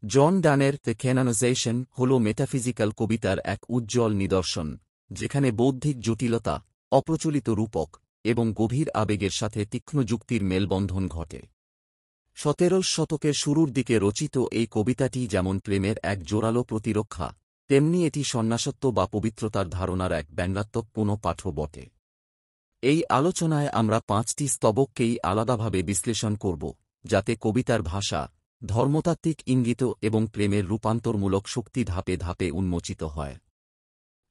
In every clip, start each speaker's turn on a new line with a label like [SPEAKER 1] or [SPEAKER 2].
[SPEAKER 1] John ডানের the canonization হল metaphysical কবিতার এক উজ্জ্বল নিদর্শন, যেখানে বৌদ্ধিক জটিলতা, অপ্রচলিত রূপক এবং গভীর আবেগের সাথে তীক্ষ্ণ যুক্তির মেলবন্ধন ঘটে। 17 শতকের শুরুর দিকে রচিত এই কবিতাটি যেমন প্রেমের এক জোরালো প্রতিরক্ষা, তেমনি এটি সন্ন্যাসত্ব বা পবিত্রতার ধারণার এক ব্যঙ্গাত্মক পুনঃপাঠও বটে। এই আলোচনায় আমরা 5টি স্তবককেই আলাদাভাবে বিশ্লেষণ করব, যাতে কবিতার ভাষা, ধর্মতাত্ত্বিক ইঙ্গিত এবং প্রেমের রূপান্তরমূলক শক্তি ধাপে ধাপে উন্মোচিত হয়।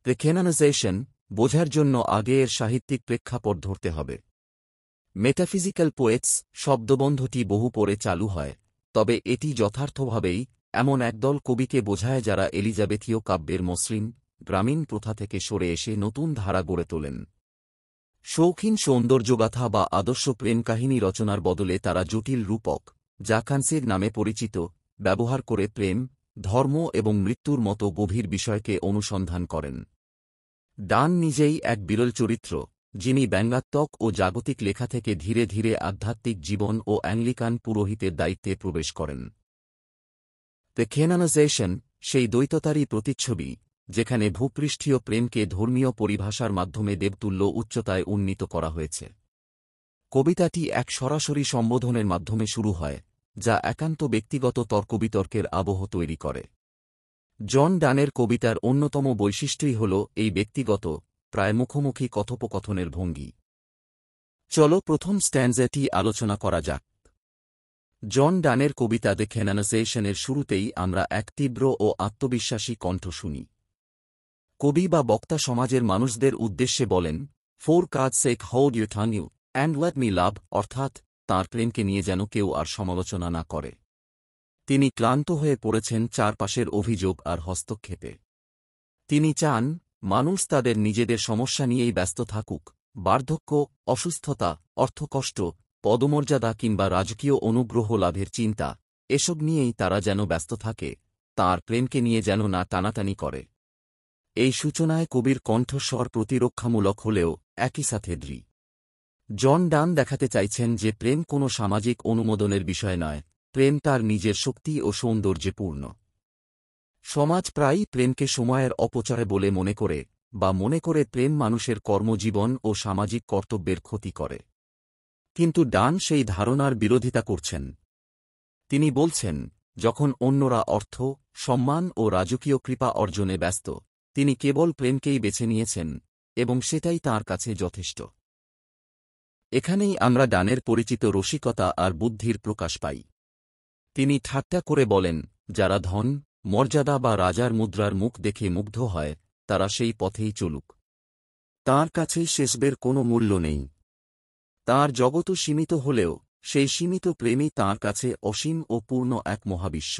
[SPEAKER 1] দ্য ক্যানোনাইজেশন বোঝার জন্য আগে এর সাহিত্যিক প্রেক্ষাপট ধরতে হবে। মেটাফিজিক্যাল পোয়েটস শব্দবন্ধটি বহু পরে চালু হয়, তবে এটি যথার্থভাবেই এমন একদল কবিকে বোঝায় যারা এলিজাবেথীয় কাব্যের মসৃণ, গ্রামীণ প্রথা থেকে সরে এসে নতুন ধারা গড়ে তোলেন। শৌখিন সৌন্দর্যগাথা বা আদর্শ প্রেম কাহিনী রচনার বদলে তারা জটিল রূপক, যা কান্সের নামে পরিচিত, ব্যবহার করে প্রেম, ধর্ম এবং মৃত্যুর মতো গভীর বিষয়কে অনুসন্ধান করেন। ডান নিজেই এক বিরল চরিত্র, যিনি ব্যঙ্গাত্মক ও জাগতিক লেখা থেকে ধীরে ধীরে আধ্যাত্মিক জীবন ও অ্যাংলিকান পুরোহিতের দায়িত্বে প্রবেশ করেন। দ্য ক্যানোনাইজেশন সেই দ্বৈততারই প্রতিচ্ছবি, যেখানে ভূপৃষ্ঠীয় প্রেমকে ধর্মীয় পরিভাষার মাধ্যমে দেবতুল্য উচ্চতায় উন্নীত করা হয়েছে। কবিতাটি এক সরাসরি সম্বোধনের মাধ্যমে শুরু হয়, যা একান্ত ব্যক্তিগত তর্কবিতর্কের আবহ তৈরি করে। জন ডানের কবিতার অন্যতম বৈশিষ্ট্যই হল এই ব্যক্তিগত, প্রায় মুখোমুখি কথোপকথনের ভঙ্গি। চলো প্রথম স্ট্যান্জাটি আলোচনা করা যাক। জন ডানের কবিতা দ্য ক্যানোনাইজেশনের শুরুতেই আমরা এক তীব্র ও আত্মবিশ্বাসী কণ্ঠ শুনি। কবি বা বক্তা সমাজের মানুষদের উদ্দেশ্যে বলেন, for God's sake hold your tongue you and let me love, অর্থাৎ তাঁর প্রেমকে নিয়ে যেন কেউ আর সমালোচনা না করে। তিনি ক্লান্ত হয়ে পড়েছেন চারপাশের অভিযোগ আর হস্তক্ষেপে। তিনি চান মানুষ তাদের নিজেদের সমস্যা নিয়েই ব্যস্ত থাকুক, বার্ধক্য, অসুস্থতা, অর্থকষ্ট, পদমর্যাদা কিংবা রাজকীয় অনুগ্রহ লাভের চিন্তা, এসব নিয়েই তারা যেন ব্যস্ত থাকে, তাঁর প্রেমকে নিয়ে যেন না টানাটানি করে। এই সূচনায় কবির কণ্ঠস্বর প্রতিরক্ষামূলক হলেও একই সাথে দৃঢ়। জন ডান দেখাতে চাইছেন যে প্রেম কোনো সামাজিক অনুমোদনের বিষয় নয়, প্রেম তার নিজের শক্তি ও সৌন্দর্যে পূর্ণ। সমাজ প্রায়ই প্রেমকে সময়ের অপচয় বলে মনে করে, বা মনে করে প্রেম মানুষের কর্মজীবন ও সামাজিক কর্তব্যের ক্ষতি করে। কিন্তু ডান সেই ধারণার বিরোধিতা করছেন। তিনি বলছেন, যখন অন্যরা অর্থ, সম্মান ও রাজকীয় কৃপা অর্জনে ব্যস্ত, তিনি কেবল প্রেমকেই বেছে নিয়েছেন, এবং সেটাই তাঁর কাছে যথেষ্ট। এখানেই আমরা ডানের পরিচিত রসিকতা আর বুদ্ধির প্রকাশ পাই। তিনি ঠাট্টা করে বলেন, যারা ধন, মর্যাদা বা রাজার মুদ্রার মুখ দেখে মুগ্ধ হয়, তারা সেই পথেই চলুক। তাঁর কাছে শেষবের কোনো মূল্য নেই। তাঁর জগৎ সীমিত হলেও সেই সীমিত প্রেমই তাঁর কাছে অসীম ও পূর্ণ এক মহাবিশ্ব।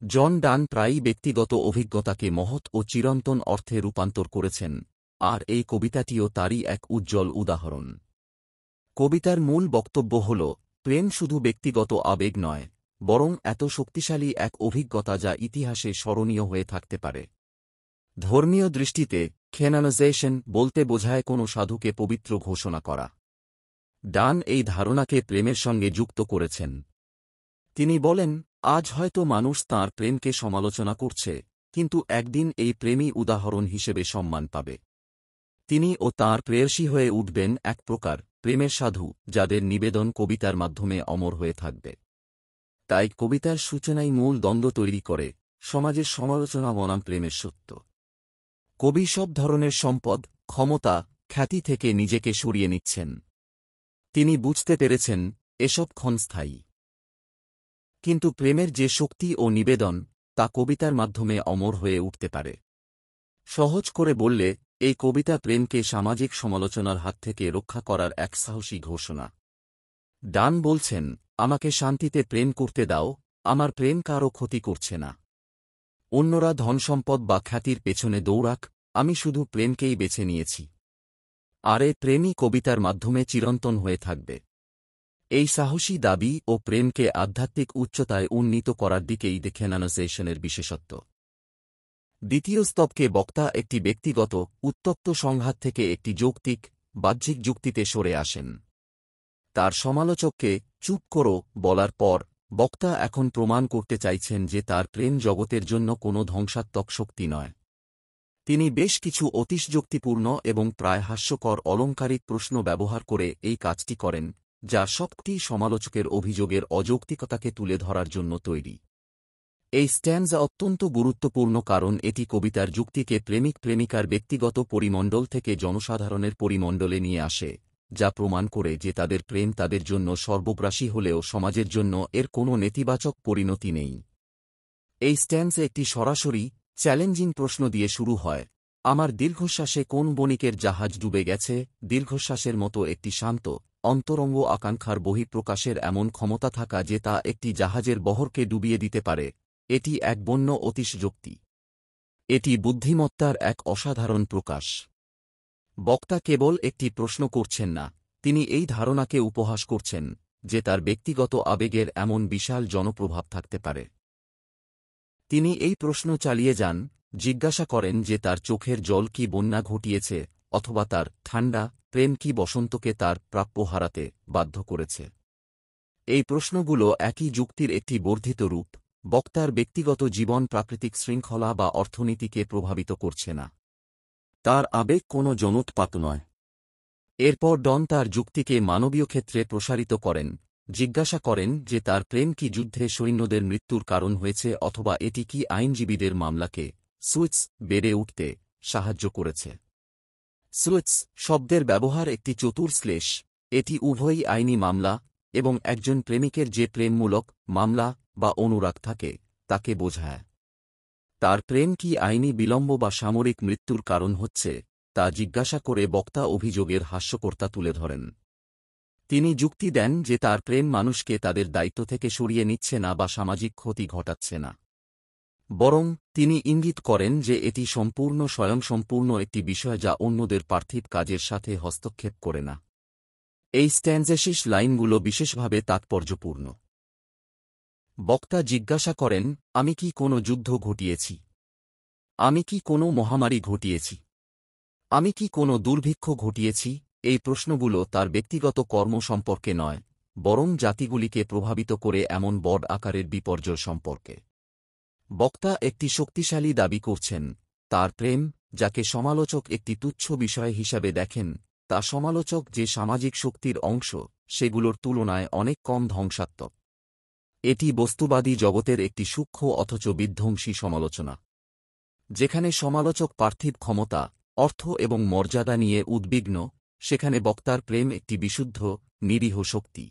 [SPEAKER 1] জন ডান প্রায়ই ব্যক্তিগত অভিজ্ঞতাকে মহৎ ও চিরন্তন অর্থে রূপান্তর করেছেন, আর এই কবিতাটিও তারই এক উজ্জ্বল উদাহরণ। কবিতার মূল বক্তব্য হল, প্রেম শুধু ব্যক্তিগত আবেগ নয়, বরং এত শক্তিশালী এক অভিজ্ঞতা যা ইতিহাসে স্মরণীয় হয়ে থাকতে পারে। ধর্মীয় দৃষ্টিতে ক্যানোনাইজেশন বলতে বোঝায় কোনো সাধুকে পবিত্র ঘোষণা করা। ডান এই ধারণাকে প্রেমের সঙ্গে যুক্ত করেছেন। তিনি বলেন, আজ হয়তো মানুষ তাঁর প্রেমকে সমালোচনা করছে, কিন্তু একদিন এই প্রেমই উদাহরণ হিসেবে সম্মান পাবে। তিনি ও তাঁর প্রেয়সী হয়ে উঠবেন এক প্রকার প্রেমের সাধু, যাদের নিবেদন কবিতার মাধ্যমে অমর হয়ে থাকবে। তাই কবিতার সূচনাই মূল দ্বন্দ্ব তৈরি করে, সমাজের সমালোচনা বনাম প্রেমের সত্য। কবি সব ধরনের সম্পদ, ক্ষমতা, খ্যাতি থেকে নিজেকে সরিয়ে নিচ্ছেন। তিনি বুঝতে পেরেছেন, এসব ক্ষণস্থায়ী। কিন্তু প্রেমের যে শক্তি ও নিবেদন, তা কবিতার মাধ্যমে অমর হয়ে উঠতে পারে। সহজ করে বললে, এই কবিতা প্রেমকে সামাজিক সমালোচনার হাত থেকে রক্ষা করার এক সাহসী ঘোষণা। ডান বলছেন, আমাকে শান্তিতে প্রেম করতে দাও, আমার প্রেম কারও ক্ষতি করছে না। অন্যরা ধনসম্পদ বা খ্যাতির পেছনে দৌড়াক, আমি শুধু প্রেমকেই বেছে নিয়েছি। আর এ প্রেমই কবিতার মাধ্যমে চিরন্তন হয়ে থাকবে। এই সাহসী দাবি ও প্রেমকে আধ্যাত্মিক উচ্চতায় উন্নীত করার দিকেই দ্য ক্যানোনাইজেশনের বিশেষত্ব। দ্বিতীয় স্তবকে বক্তা একটি ব্যক্তিগত, উত্তপ্ত সংঘাত থেকে একটি যৌক্তিক, বাহ্যিক যুক্তিতে সরে আসেন। তার সমালোচককে চুপ করো বলার পর বক্তা এখন প্রমাণ করতে চাইছেন যে তার প্রেম জগতের জন্য কোনো ধ্বংসাত্মক শক্তি নয়। তিনি বেশ কিছু অতিশযোক্তিপূর্ণ এবং প্রায় হাস্যকর অলংকারিক প্রশ্ন ব্যবহার করে এই কাজটি করেন, যা সবটি সমালোচকের অভিযোগের অযৌক্তিকতাকে তুলে ধরার জন্য তৈরি। এই স্ট্যান্জা অত্যন্ত গুরুত্বপূর্ণ কারণ এটি কবিতার যুক্তিকে প্রেমিক প্রেমিকার ব্যক্তিগত পরিমণ্ডল থেকে জনসাধারণের পরিমণ্ডলে নিয়ে আসে, যা প্রমাণ করে যে তাদের প্রেম তাদের জন্য সর্বগ্রাসী হলেও সমাজের জন্য এর কোনো নেতিবাচক পরিণতি নেই। এই স্ট্যান্স একটি সরাসরি চ্যালেঞ্জিং প্রশ্ন দিয়ে শুরু হয়। আমার দীর্ঘশ্বাসে কোন বণিকের জাহাজ ডুবে গেছে? দীর্ঘশ্বাসের মতো একটি শান্ত, অন্তরঙ্গ আকাঙ্ক্ষার বহিঃপ্রকাশের এমন ক্ষমতা থাকা যে তা একটি জাহাজের বহরকে ডুবিয়ে দিতে পারে, এটি এক বন্য অতিশযোক্তি। এটি বুদ্ধিমত্তার এক অসাধারণ প্রকাশ। বক্তা কেবল একটি প্রশ্ন করছেন না, তিনি এই ধারণাকে উপহাস করছেন যে তার ব্যক্তিগত আবেগের এমন বিশাল জনপ্রভাব থাকতে পারে। তিনি এই প্রশ্ন চালিয়ে যান, জিজ্ঞাসা করেন যে তার চোখের জল কি বন্যা ঘটিয়েছে, অথবা তার ঠান্ডা প্রেম কি বসন্তকে তার প্রাপ্য হারাতে বাধ্য করেছে। এই প্রশ্নগুলো একই যুক্তির একটি বর্ধিত রূপ। বক্তার ব্যক্তিগত জীবন প্রাকৃতিক শৃঙ্খলা বা অর্থনীতিকে প্রভাবিত করছে না। তার আবেগ কোনো জনোৎপাত নয়। এরপর ডন তার যুক্তিকে মানবীয় ক্ষেত্রে প্রসারিত করেন, জিজ্ঞাসা করেন যে তার প্রেম কি যুদ্ধে সৈন্যদের মৃত্যুর কারণ হয়েছে, অথবা এটি কি আইনজীবীদের মামলাকে সুইটস বেড়ে উঠতে সাহায্য করেছে। সুইটস শব্দের ব্যবহার একটি চতুর শ্লেষ। এটি উভয়ই আইনি মামলা এবং একজন প্রেমিকের যে প্রেমমূলক মামলা বা অনুরাগ থাকে তাকে বোঝায়। তার প্রেম কি আইনি বিলম্ব বা সামরিক মৃত্যুর কারণ হচ্ছে তা জিজ্ঞাসা করে বক্তা অভিযোগের হাস্যকর্তা তুলে ধরেন। তিনি যুক্তি দেন যে তার প্রেম মানুষকে তাদের দায়িত্ব থেকে সরিয়ে নিচ্ছে না বা সামাজিক ক্ষতি ঘটাচ্ছে না, বরং তিনি ইঙ্গিত করেন যে এটি সম্পূর্ণ স্বয়ংসম্পূর্ণ একটি বিষয় যা অন্যদের পার্থিব কাজের সাথে হস্তক্ষেপ করে না। এই স্ট্যান্জের শেষ লাইনগুলো বিশেষভাবে তাৎপর্যপূর্ণ। বক্তা জিজ্ঞাসা করেন, আমি কি কোনো যুদ্ধ ঘটিয়েছি? আমি কি কোনো মহামারী ঘটিয়েছি? আমি কি কোনো দুর্ভিক্ষ ঘটিয়েছি? এই প্রশ্নগুলো তার ব্যক্তিগত কর্ম সম্পর্কে নয়, বরং জাতিগুলিকে প্রভাবিত করে এমন বড় আকারের বিপর্যয় সম্পর্কে। বক্তা একটি শক্তিশালী দাবি করছেন, তার প্রেম, যাকে সমালোচক একটি তুচ্ছ বিষয় হিসাবে দেখেন, তা সমালোচক যে সামাজিক শক্তির অংশ সেগুলোর তুলনায় অনেক কম ধ্বংসাত্মক। এটি বস্তুবাদী জগতের একটি সূক্ষ্ম অথচ বিধ্বংসী সমালোচনা। যেখানে সমালোচক পার্থিব ক্ষমতা, অর্থ এবং মর্যাদা নিয়ে উদ্বিগ্ন, সেখানে বক্তার প্রেম একটি বিশুদ্ধ, নিরীহ শক্তি।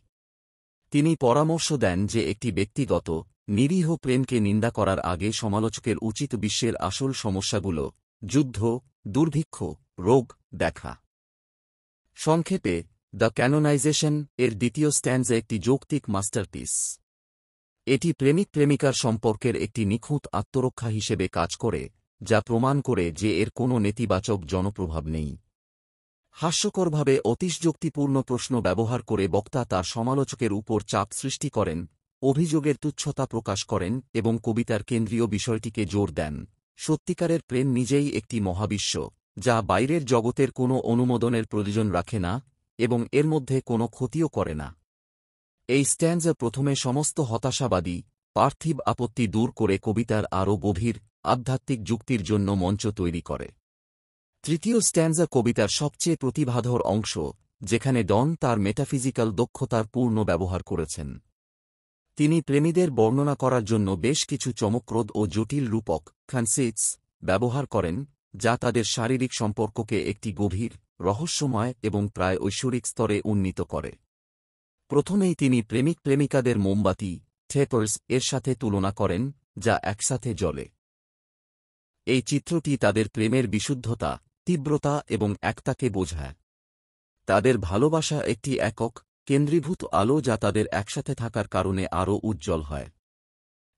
[SPEAKER 1] তিনি পরামর্শ দেন যে একটি ব্যক্তিগত, নিরীহ প্রেমকে নিন্দা করার আগে সমালোচকের উচিত বিশ্বের আসল সমস্যাগুলো, যুদ্ধ, দুর্ভিক্ষ, রোগ দেখা। সংক্ষেপে, দ্য ক্যানোনাইজেশন এর দ্বিতীয় স্ট্যান্জা একটি যৌক্তিক মাস্টারপিস। এটি প্রেমিক প্রেমিকার সম্পর্কের একটি নিখুঁত আত্মরক্ষা হিসেবে কাজ করে, যা প্রমাণ করে যে এর কোনো নেতিবাচক জনপ্রভাব নেই। হাস্যকরভাবে অতিশযোক্তিপূর্ণ প্রশ্ন ব্যবহার করে বক্তা তার সমালোচকের উপর চাপ সৃষ্টি করেন, অভিযোগের তুচ্ছতা প্রকাশ করেন এবং কবিতার কেন্দ্রীয় বিষয়টিকে জোর দেন। সত্যিকারের প্রেম নিজেই একটি মহাবিশ্ব, যা বাইরের জগতের কোনো অনুমোদনের প্রয়োজন রাখে না এবং এর মধ্যে কোনো ক্ষতিও করে না। এই স্ট্যান্জা প্রথমে সমস্ত হতাশাবাদী, পার্থিব আপত্তি দূর করে কবিতার আরও গভীর, আধ্যাত্মিক যুক্তির জন্য মঞ্চ তৈরি করে। তৃতীয় স্ট্যান্জা কবিতার সবচেয়ে প্রতিভাধর অংশ, যেখানে ডন তার মেটাফিজিক্যাল দক্ষতার পূর্ণ ব্যবহার করেছেন। তিনি প্রেমীদের বর্ণনা করার জন্য বেশ কিছু চমকপ্রদ ও জটিল রূপক কনসেপ্টস ব্যবহার করেন, যা তাদের শারীরিক সম্পর্ককে একটি গভীর, রহস্যময় এবং প্রায় ঐশ্বরিক স্তরে উন্নীত করে। প্রথমেই তিনি প্রেমিক প্রেমিকাদের মোমবাতি টেপার্স এর সাথে তুলনা করেন, যা একসাথে জ্বলে। এই চিত্রটি তাদের প্রেমের বিশুদ্ধতা, তীব্রতা এবং একতাকে বোঝায়। তাদের ভালোবাসা একটি একক, কেন্দ্রীভূত আলো যা তাদের একসাথে থাকার কারণে আরও উজ্জ্বল হয়।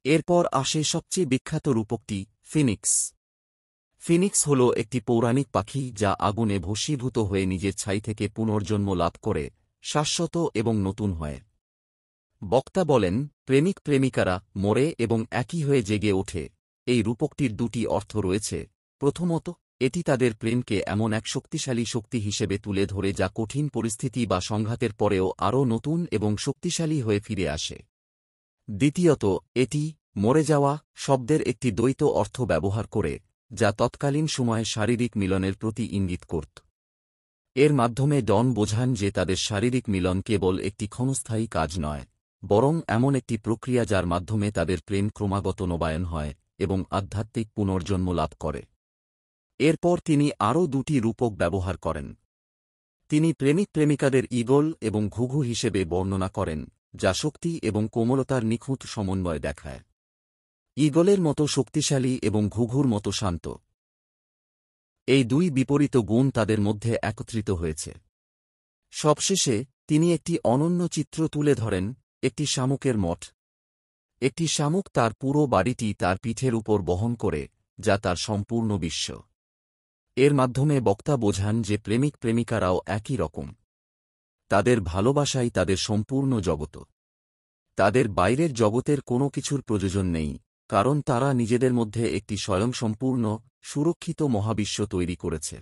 [SPEAKER 1] এরপর আসে সবচেয়ে বিখ্যাত রূপকটি, ফিনিক্স। ফিনিক্স হল একটি পৌরাণিক পাখি যা আগুনে ভস্মীভূত হয়ে নিজের ছাই থেকে পুনর্জন্ম লাভ করে, শাশ্বত এবং নতুন হয়। বক্তা বলেন, প্রেমিক প্রেমিকারা মরে এবং একই হয়ে জেগে ওঠে। এই রূপকটির দুটি অর্থ রয়েছে। প্রথমত, এটি তাদের প্রেমকে এমন এক শক্তিশালী শক্তি হিসেবে তুলে ধরে যা কঠিন পরিস্থিতি বা সংঘাতের পরেও আরও নতুন এবং শক্তিশালী হয়ে ফিরে আসে। দ্বিতীয়ত, এটি মরে যাওয়া শব্দের একটি দ্বৈত অর্থ ব্যবহার করে, যা তৎকালীন সময়ে শারীরিক মিলনের প্রতি ইঙ্গিত করত। এর মাধ্যমে ডন বোঝান যে তাদের শারীরিক মিলন কেবল একটি ক্ষণস্থায়ী কাজ নয়, বরং এমন একটি প্রক্রিয়া যার মাধ্যমে তাদের প্রেম ক্রমাগত নবায়ন হয় এবং আধ্যাত্মিক পুনর্জন্ম লাভ করে। এরপর তিনি আরও দুটি রূপক ব্যবহার করেন। তিনি প্রেমিক প্রেমিকাদের ঈগল এবং ঘুঘু হিসেবে বর্ণনা করেন, যা শক্তি এবং কোমলতার নিখুঁত সমন্বয় দেখায়। ঈগলের মতো শক্তিশালী এবং ঘুঘুর মতো শান্ত। এই দুই বিপরীত গুণ তাদের মধ্যে একত্রিত হয়েছে। সবশেষে তিনি একটি অনন্য চিত্র তুলে ধরেন, একটি শামুকের মঠ। একটি শামুক তার পুরো বাড়িটি তার পিঠের উপর বহন করে, যা তার সম্পূর্ণ বিশ্ব। এর মাধ্যমে বক্তা বোঝান যে প্রেমিক প্রেমিকারাও একই রকম। তাদের ভালোবাসাই তাদের সম্পূর্ণ জগৎ। তাদের বাইরের জগতের কোনো কিছুর প্রয়োজন নেই, কারণ তারা নিজেদের মধ্যে একটি স্বয়ংসম্পূর্ণ, সুরক্ষিত মহাবিশ্ব তৈরি করেছে।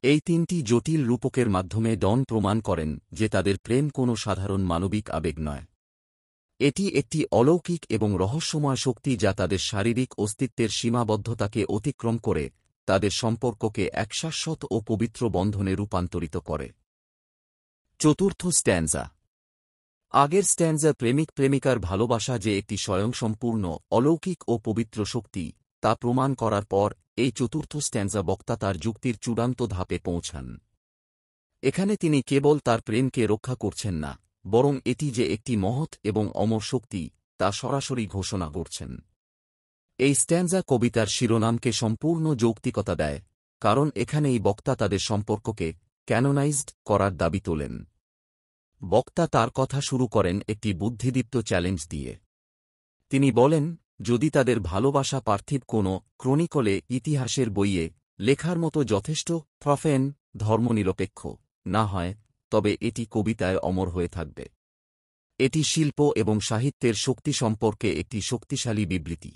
[SPEAKER 1] এই তিনটি জটিল রূপকের মাধ্যমে ডন প্রমাণ করেন যে তাদের প্রেম কোনো সাধারণ মানবিক আবেগ নয়। এটি একটি অলৌকিক এবং রহস্যময় শক্তি যা তাদের শারীরিক অস্তিত্বের সীমাবদ্ধতাকে অতিক্রম করে তাদের সম্পর্ককে এক শাশ্বত ও পবিত্র বন্ধনে রূপান্তরিত করে। চতুর্থ স্ট্যানজা। আগের স্ট্যানজা প্রেমিক প্রেমিকার ভালোবাসা যে একটি স্বয়ংসম্পূর্ণ, অলৌকিক ও পবিত্র শক্তি, তা প্রমাণ করার পর এই চতুর্থ স্ট্যানজা বক্তা তার যুক্তির চূড়ান্ত ধাপে পৌঁছান। এখানে তিনি কেবল তার প্রেমকে রক্ষা করছেন না, বরং এটি যে একটি মহৎ এবং অমর শক্তি, তা সরাসরি ঘোষণা করছেন। এই স্ট্যানজা কবিতার শিরোনামকে সম্পূর্ণ যৌক্তিকতা দেয়, কারণ এখানেই বক্তা তাদের সম্পর্ককে ক্যানোনাইজড করার দাবি তোলেন। বক্তা তার কথা শুরু করেন একটি বুদ্ধিদীপ্ত চ্যালেঞ্জ দিয়ে। তিনি বলেন, যদি তাদের ভালোবাসা পার্থিব কোনো ক্রনিকলে, ইতিহাসের বইয়ে লেখার মতো যথেষ্ট প্রফেন, ধর্মনিরপেক্ষ না হয়, তবে এটি কবিতায় অমর হয়ে থাকবে। এটি শিল্প এবং সাহিত্যের শক্তি সম্পর্কে একটি শক্তিশালী বিবৃতি।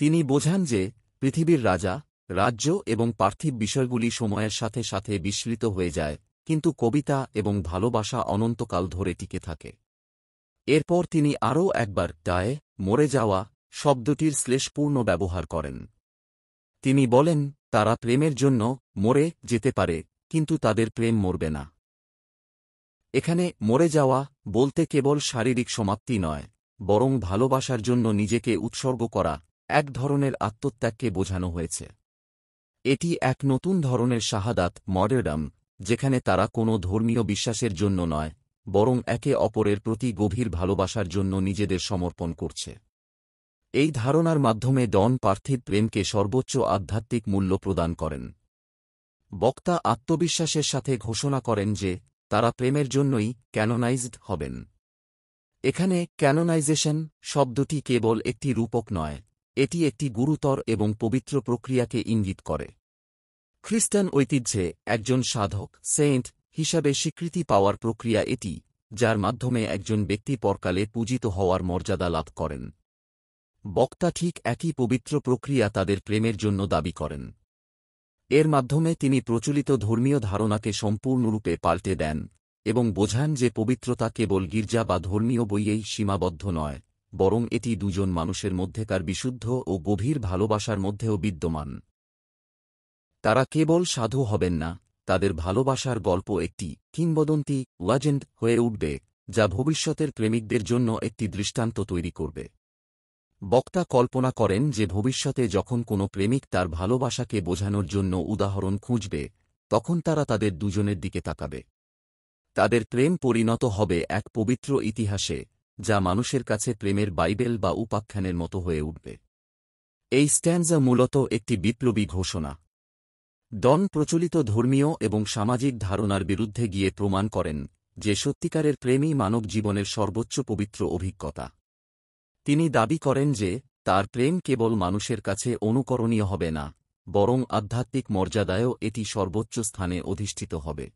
[SPEAKER 1] তিনি বোঝান যে পৃথিবীর রাজা, রাজ্য এবং পার্থিব বিষয়গুলি সময়ের সাথে সাথে বিস্মৃত হয়ে যায়, কিন্তু কবিতা এবং ভালোবাসা অনন্তকাল ধরে টিকে থাকে। এরপর তিনি আরও একবার ডায়ে, মরে যাওয়া শব্দটির শ্লেষপূর্ণ ব্যবহার করেন। তিনি বলেন, তারা প্রেমের জন্য মরে যেতে পারে, কিন্তু তাদের প্রেম মরবে না। এখানে মরে যাওয়া বলতে কেবল শারীরিক সমাপ্তি নয়, বরং ভালোবাসার জন্য নিজেকে উৎসর্গ করা এক ধরনের আত্মত্যাগকে বোঝানো হয়েছে। এটি এক নতুন ধরনের শাহাদাত, মর্টেরডাম, যেখানে তারা কোনো ধর্মীয় বিশ্বাসের জন্য নয়, বরং একে অপরের প্রতি গভীর ভালোবাসার জন্য নিজেদের সমর্পণ করছে। এই ধারণার মাধ্যমে ডন পার্থিব প্রেমকে সর্বোচ্চ আধ্যাত্মিক মূল্য প্রদান করেন। বক্তা আত্মবিশ্বাসের সাথে ঘোষণা করেন যে তারা প্রেমের জন্যই ক্যানোনাইজড হবেন। এখানে ক্যানোনাইজেশন শব্দটি কেবল একটি রূপক নয়, এটি একটি গুরুতর এবং পবিত্র প্রক্রিয়াকে ইঙ্গিত করে। খ্রিস্টান ঐতিহ্যে একজন সাধক, সেন্ট হিসাবে স্বীকৃতি পাওয়ার প্রক্রিয়া এটি, যার মাধ্যমে একজন ব্যক্তি পরকালে পূজিত হওয়ার মর্যাদা লাভ করেন। বক্তা ঠিক একই পবিত্র প্রক্রিয়া তাদের প্রেমের জন্য দাবি করেন। এর মাধ্যমে তিনি প্রচলিত ধর্মীয় ধারণাকে সম্পূর্ণরূপে পাল্টে দেন এবং বোঝান যে পবিত্রতা কেবল গির্জা বা ধর্মীয় বইয়েই সীমাবদ্ধ নয়, বরং এটি দুজন মানুষের মধ্যেকার বিশুদ্ধ ও গভীর ভালোবাসার মধ্যেও বিদ্যমান। তারা কেবল সাধু হবেন না, তাদের ভালোবাসার গল্প একটি কিংবদন্তি, ওয়াজেন্ড হয়ে উঠবে, যা ভবিষ্যতের প্রেমিকদের জন্য একটি দৃষ্টান্ত তৈরি করবে। বক্তা কল্পনা করেন যে ভবিষ্যতে যখন কোনো প্রেমিক তার ভালোবাসাকে বোঝানোর জন্য উদাহরণ খুঁজবে, তখন তারা তাদের দুজনের দিকে তাকাবে। তাদের প্রেম পরিণত হবে এক পবিত্র ইতিহাসে, যা মানুষের কাছে প্রেমের বাইবেল বা উপাখ্যানের মতো হয়ে উঠবে। এই স্ট্যানজা মূলত একটি বিপ্লবী ঘোষণা। ডন প্রচলিত ধর্মীয় এবং সামাজিক ধারণার বিরুদ্ধে গিয়ে প্রমাণ করেন যে সত্যিকারের প্রেমই মানব জীবনের সর্বোচ্চ পবিত্র অভিজ্ঞতা। তিনি দাবি করেন যে তার প্রেম কেবল মানুষের কাছে অনুকরণীয় হবে না, বরং আধ্যাত্মিক মর্যাদায়ও এটি সর্বোচ্চ স্থানে অধিষ্ঠিত হবে।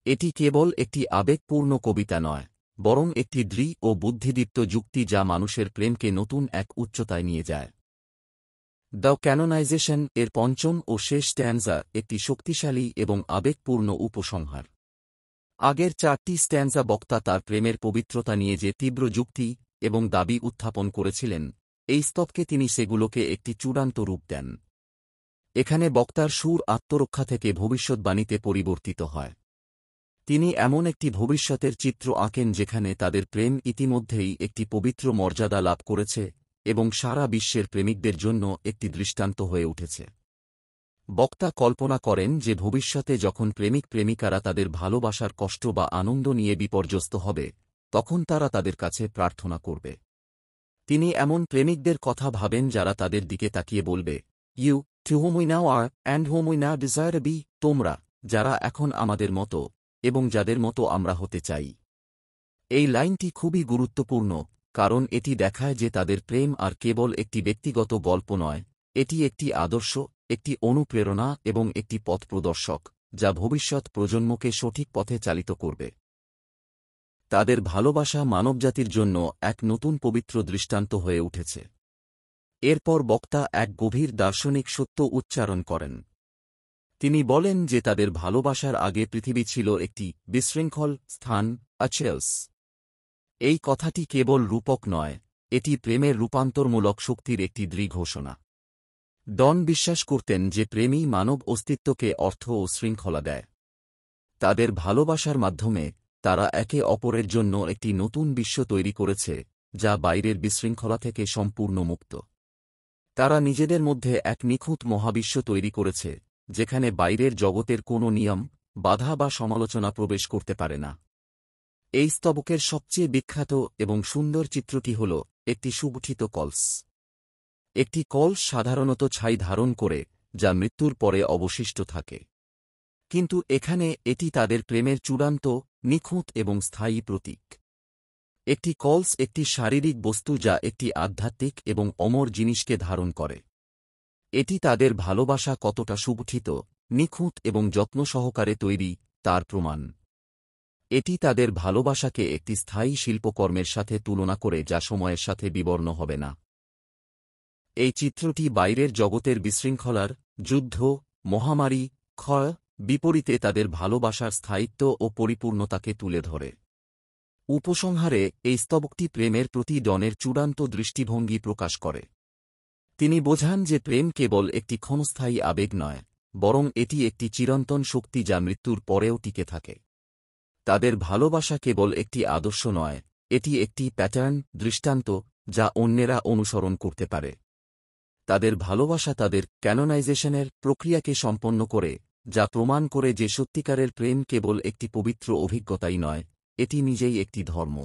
[SPEAKER 1] এটি কেবল একটি আবেগপূর্ণ কবিতা নয়, বরং একটি দৃঢ় ও বুদ্ধিদীপ্ত যুক্তি যা মানুষের প্রেমকে নতুন এক উচ্চতায় নিয়ে যায়। দ্য ক্যানোনাইজেশন এর পঞ্চম ও শেষ স্ট্যানজা একটি শক্তিশালী এবং আবেগপূর্ণ উপসংহার। আগের চারটি স্ট্যানজা বক্তা তার প্রেমের পবিত্রতা নিয়ে যে তীব্র যুক্তি এবং দাবি উত্থাপন করেছিলেন, এই স্তবকে তিনি সেগুলোকে একটি চূড়ান্ত রূপ দেন। এখানে বক্তার সুর আত্মরক্ষা থেকে ভবিষ্যৎবাণীতে পরিবর্তিত হয়। তিনি এমন একটি ভবিষ্যতের চিত্র আঁকেন যেখানে তাদের প্রেম ইতিমধ্যেই একটি পবিত্র মর্যাদা লাভ করেছে এবং সারা বিশ্বের প্রেমিকদের জন্য একটি দৃষ্টান্ত হয়ে উঠেছে। বক্তা কল্পনা করেন যে ভবিষ্যতে যখন প্রেমিক প্রেমিকারা তাদের ভালোবাসার কষ্ট বা আনন্দ নিয়ে বিপর্যস্ত হবে, তখন তারা তাদের কাছে প্রার্থনা করবে। তিনি এমন প্রেমিকদের কথা ভাবেন যারা তাদের দিকে তাকিয়ে বলবে, you to home we now are and home we now desire be, তোমরা যারা এখন আমাদের মতো এবং যাদের মতো আমরা হতে চাই। এই লাইনটি খুবই গুরুত্বপূর্ণ, কারণ এটি দেখায় যে তাদের প্রেম আর কেবল একটি ব্যক্তিগত গল্প নয়, এটি একটি আদর্শ, একটি অনুপ্রেরণা এবং একটি পথ প্রদর্শক, যা ভবিষ্যৎ প্রজন্মকে সঠিক পথে চালিত করবে। তাদের ভালোবাসা মানবজাতির জন্য এক নতুন পবিত্র দৃষ্টান্ত হয়ে উঠেছে। এরপর বক্তা এক গভীর দার্শনিক সত্য উচ্চারণ করেন। তিনি বলেন যে তাদের ভালোবাসার আগে পৃথিবী ছিল একটি বিশৃঙ্খল স্থান, আচেলস। এই কথাটি কেবল রূপক নয়, এটি প্রেমের রূপান্তরমূলক শক্তির একটি দৃঢ় ঘোষণা। ডন বিশ্বাস করতেন যে প্রেমই মানব অস্তিত্বকে অর্থ ও শৃঙ্খলা দেয়। তাদের ভালোবাসার মাধ্যমে তারা একে অপরের জন্য একটি নতুন বিশ্ব তৈরি করেছে, যা বাইরের বিশৃঙ্খলা থেকে সম্পূর্ণ মুক্ত। তারা নিজেদের মধ্যে এক নিখুঁত মহাবিশ্ব তৈরি করেছে, যেখানে বাইরের জগতের কোনো নিয়ম, বাধা বা সমালোচনা প্রবেশ করতে পারে না। এই স্তবকের সবচেয়ে বিখ্যাত এবং সুন্দর চিত্রটি হল একটি সুগঠিত কলস। একটি কলস সাধারণত ছাই ধারণ করে, যা মৃত্যুর পরে অবশিষ্ট থাকে। কিন্তু এখানে এটি তাদের প্রেমের চূড়ান্ত, নিখুঁত এবং স্থায়ী প্রতীক। একটি কলস একটি শারীরিক বস্তু যা একটি আধ্যাত্মিক এবং অমর জিনিসকে ধারণ করে। এটি তাদের ভালোবাসা কতটা সুগঠিত, নিখুঁত এবং যত্ন সহকারে তৈরি তার প্রমাণ। এটি তাদের ভালোবাসাকে একটি স্থায়ী শিল্পকর্মের সাথে তুলনা করে যা সময়ের সাথে বিবর্ণ হবে না। এই চিত্রটি বাইরের জগতের বিশৃঙ্খলার, যুদ্ধ, মহামারী, ক্ষয় বিপরীতে তাদের ভালোবাসার স্থায়িত্ব ও পরিপূর্ণতাকে তুলে ধরে। উপসংহারে এই স্তবকটি প্রেমের প্রতি ডনের চূড়ান্ত দৃষ্টিভঙ্গি প্রকাশ করে। তিনি বোঝান যে প্রেম কেবল একটি ক্ষণস্থায়ী আবেগ নয়, বরং এটি একটি চিরন্তন শক্তি যা মৃত্যুর পরেও টিকে থাকে। তাদের ভালোবাসা কেবল একটি আদর্শ নয়, এটি একটি প্যাটার্ন, দৃষ্টান্ত, যা অন্যেরা অনুসরণ করতে পারে। তাদের ভালোবাসা তাদের ক্যানোনাইজেশনের প্রক্রিয়াকে সম্পন্ন করে, যা প্রমাণ করে যে সত্যিকারের প্রেম কেবল একটি পবিত্র অভিজ্ঞতাই নয়, এটি নিজেই একটি ধর্ম।